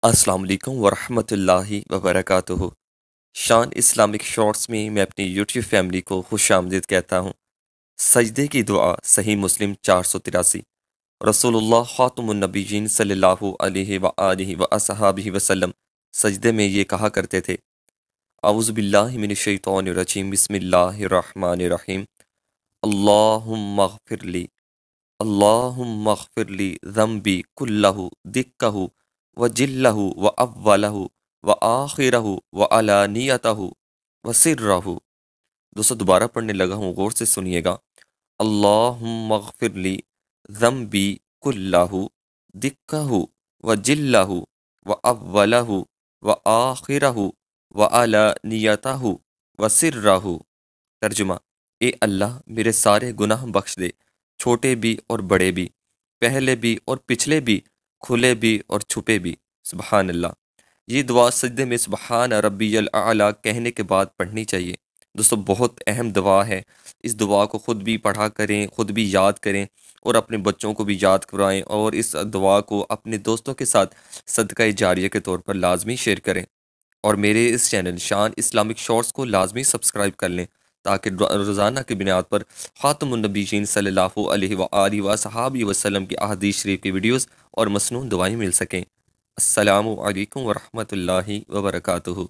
السلام علیکم ورحمۃ اللہ وبرکاتہ۔ شان اسلامک شارٹس میں میں اپنی یوٹیوب فیملی کو خوش آمدید کہتا ہوں۔ سجدے کی دعا صحیح مسلم 483۔ رسول اللہ خاتم النبیین صلی اللہ علیہ وآلہ وصحابہ وسلم سجدے میں یہ کہا کرتے تھے: اعوذ باللہ من الشیطان الرجیم، بسم اللہ الرحمن الرحیم، اللہم اغفر لی، اللہم اغفر لی ذنبی کلہ دکہ وجلہ واولہ وآخرہ وعلانیتہ وسرہ۔ دوستو دوبارہ پڑھنے لگا ہوں، غور سے سنیے گا۔ اللہم اغفر لی ذنبی کلہ دکہ وجلہ واولہ وآخرہ وعلانیتہ وسرہ۔ ترجمہ: اے اللہ میرے سارے گناہ بخش دے، چھوٹے بھی اور بڑے بھی، پہلے بھی اور پچھلے بھی، کھلے بھی اور چھپے بھی۔ سبحان اللہ۔ یہ دعا سجدے میں سبحان ربی الاعلیٰ کہنے کے بعد پڑھنی چاہیے۔ دوستو بہت اہم دعا ہے، اس دعا کو خود بھی پڑھا کریں، خود بھی یاد کریں اور اپنے بچوں کو بھی یاد کروائیں، اور اس دعا کو اپنے دوستوں کے ساتھ صدقہ جاریہ کے طور پر لازمی شیئر کریں، اور میرے اس چینل شان اسلامک شارٹس کو لازمی سبسکرائب کر لیں تاکہ روزانہ کی بنیاد پر خاتم النبیین صلی اللہ علیہ وآلہ وصحابہ وسلم کی احادیث شریف کی ویڈیوز اور مسنون دعائیں مل سکیں۔ السلام علیکم ورحمۃ اللہ وبرکاتہ۔